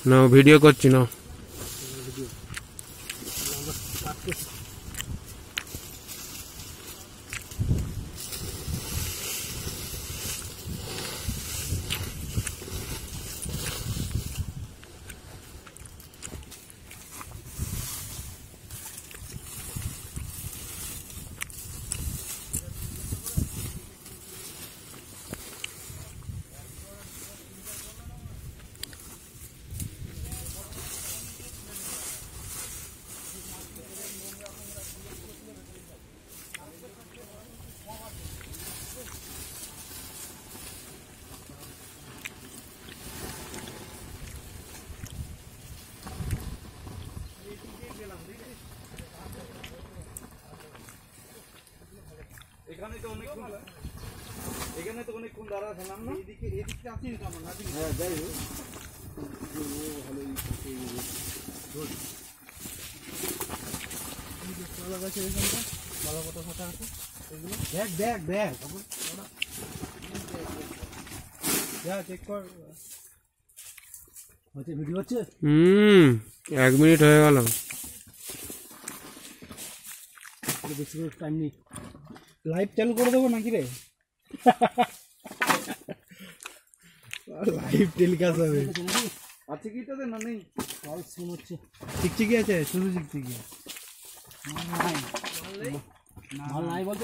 না ভিডিও করছি না। এখানে তো অনেকক্ষণ দাঁড়া ছিলাম না, এদিকে আসি আমার না। হ্যাঁ যাই হোক, ভিডিও হচ্ছে। 1 মিনিট হয়ে গেল। বেশি করে টাইম নেই, লাইভ চালু করে দেবো নাকি রে? লাইভ টেলিকাস্ট হবে। আছে কি তাদের না নেই? কল সিম হচ্ছে, চিকচিকি আছে, শুধু চিকচিকি। মাল নাই বলতে